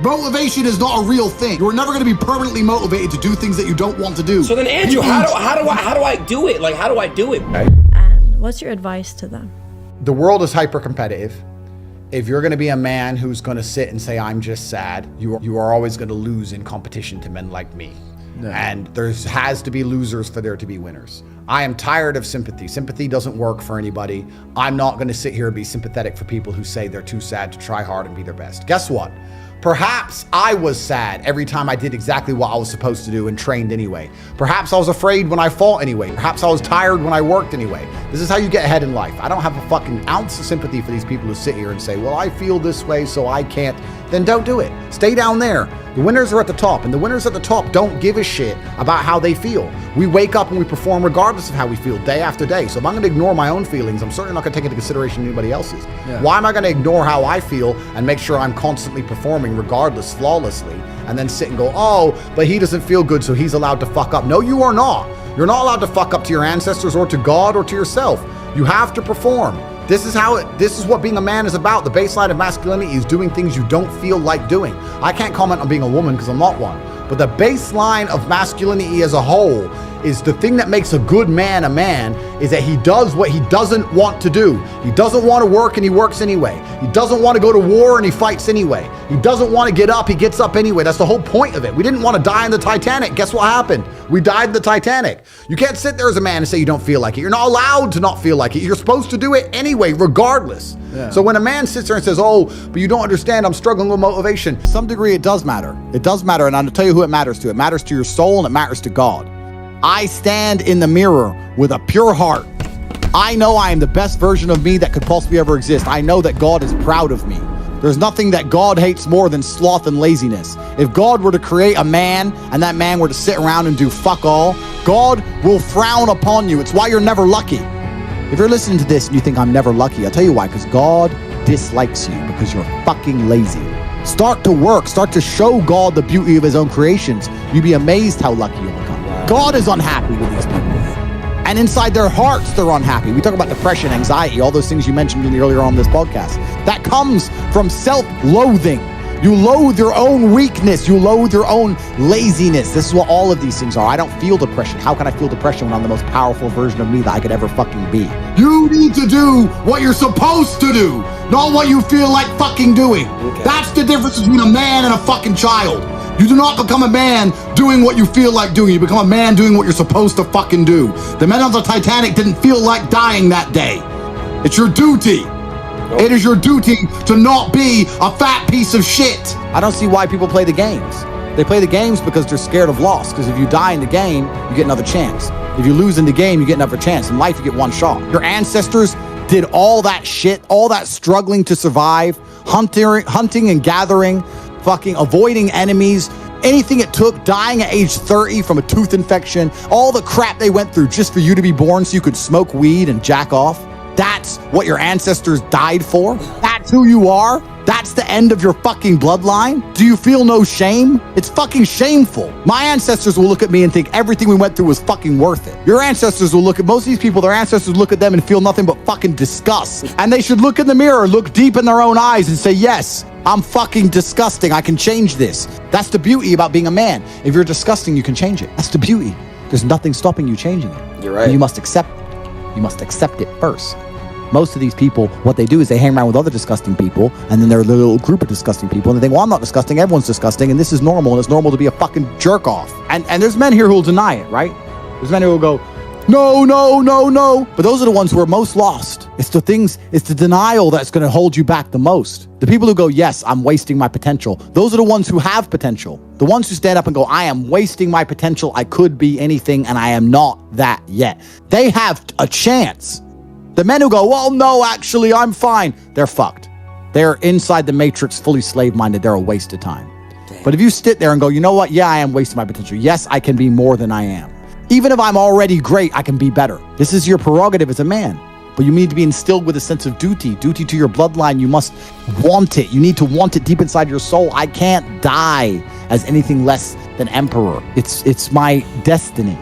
Motivation is not a real thing. You're never going to be permanently motivated to do things that you don't want to do. So then, Andrew, how do I do it? Like, how do I do it? Right. And what's your advice to them? The world is hyper competitive. If you're going to be a man who's going to sit and say, I'm just sad, you are always going to lose in competition to men like me. No. And there has to be losers for there to be winners. I am tired of sympathy. Sympathy doesn't work for anybody. I'm not going to sit here and be sympathetic for people who say they're too sad to try hard and be their best. Guess what? Perhaps I was sad every time I did exactly what I was supposed to do and trained anyway. Perhaps I was afraid when I fought anyway. Perhaps I was tired when I worked anyway. This is how you get ahead in life. I don't have a fucking ounce of sympathy for these people who sit here and say, well, I feel this way, so I can't. Then don't do it. Stay down there. The winners are at the top, and the winners at the top don't give a shit about how they feel. We wake up and we perform regardless of how we feel day after day. So if I'm going to ignore my own feelings, I'm certainly not going to take into consideration anybody else's. Yeah. Why am I going to ignore how I feel and make sure I'm constantly performing regardless, flawlessly, and then sit and go, oh, but he doesn't feel good, so he's allowed to fuck up. No, you are not. You're not allowed to fuck up to your ancestors or to God or to yourself. You have to perform. This is what being a man is about. The baseline of masculinity is doing things you don't feel like doing. I can't comment on being a woman because I'm not one. But the baseline of masculinity as a whole is the thing that makes a good man is that he does what he doesn't want to do. He doesn't want to work and he works anyway. He doesn't want to go to war and he fights anyway. He doesn't want to get up, he gets up anyway. That's the whole point of it. We didn't want to die in the Titanic. Guess what happened? We died in the Titanic. You can't sit there as a man and say you don't feel like it. You're not allowed to not feel like it. You're supposed to do it anyway, regardless. Yeah. So when a man sits there and says, oh, but you don't understand, I'm struggling with motivation. To some degree, it does matter. It does matter, and I'll tell you who it matters to. It matters to your soul and it matters to God. I stand in the mirror with a pure heart. I know I am the best version of me that could possibly ever exist. I know that God is proud of me. There's nothing that God hates more than sloth and laziness. If God were to create a man and that man were to sit around and do fuck all, God will frown upon you. It's why you're never lucky. If you're listening to this and you think I'm never lucky, I'll tell you why, because God dislikes you because you're fucking lazy. Start to work, start to show God the beauty of his own creations. You'd be amazed how lucky you'll become. God is unhappy with these people. And inside their hearts, they're unhappy. We talk about depression, anxiety, all those things you mentioned to me earlier on this podcast. That comes from self-loathing. You loathe your own weakness. You loathe your own laziness. This is what all of these things are. I don't feel depression. How can I feel depression when I'm the most powerful version of me that I could ever fucking be? You need to do what you're supposed to do, not what you feel like fucking doing. Okay. That's the difference between a man and a fucking child. You do not become a man doing what you feel like doing. You become a man doing what you're supposed to fucking do. The men on the Titanic didn't feel like dying that day. It's your duty. Nope. It is your duty to not be a fat piece of shit. I don't see why people play the games. They play the games because they're scared of loss. Because if you die in the game, you get another chance. If you lose in the game, you get another chance. In life, you get one shot. Your ancestors did all that shit, all that struggling to survive, hunting and gathering, fucking avoiding enemies, anything it took, dying at age 30 from a tooth infection, all the crap they went through just for you to be born so you could smoke weed and jack off. That's what your ancestors died for. That's who you are. That's the end of your fucking bloodline. Do you feel no shame? It's fucking shameful. My ancestors will look at me and think everything we went through was fucking worth it. Your ancestors will look at, most of these people, their ancestors look at them and feel nothing but fucking disgust. And they should look in the mirror, look deep in their own eyes and say, yes, I'm fucking disgusting. I can change this. That's the beauty about being a man. If you're disgusting, you can change it. That's the beauty. There's nothing stopping you changing it. You're right. And you must accept it. You must accept it first. Most of these people, what they do is they hang around with other disgusting people, and then they're a little group of disgusting people, and they think, well, I'm not disgusting, everyone's disgusting, and this is normal, and it's normal to be a fucking jerk off. And there's men here who will deny it, right? There's men who will go, no, no, no, no. But those are the ones who are most lost. It's the denial that's going to hold you back the most. The people who go, yes, I'm wasting my potential. Those are the ones who have potential. The ones who stand up and go, I am wasting my potential. I could be anything, and I am not that yet. They have a chance. The men who go, well, no, actually, I'm fine. They're fucked. They're inside the matrix, fully slave-minded. They're a waste of time. Damn. But if you sit there and go, you know what? Yeah, I am wasting my potential. Yes, I can be more than I am. Even if I'm already great, I can be better. This is your prerogative as a man. But you need to be instilled with a sense of duty to your bloodline. You must want it. You need to want it deep inside your soul. I can't die as anything less than emperor. It's my destiny.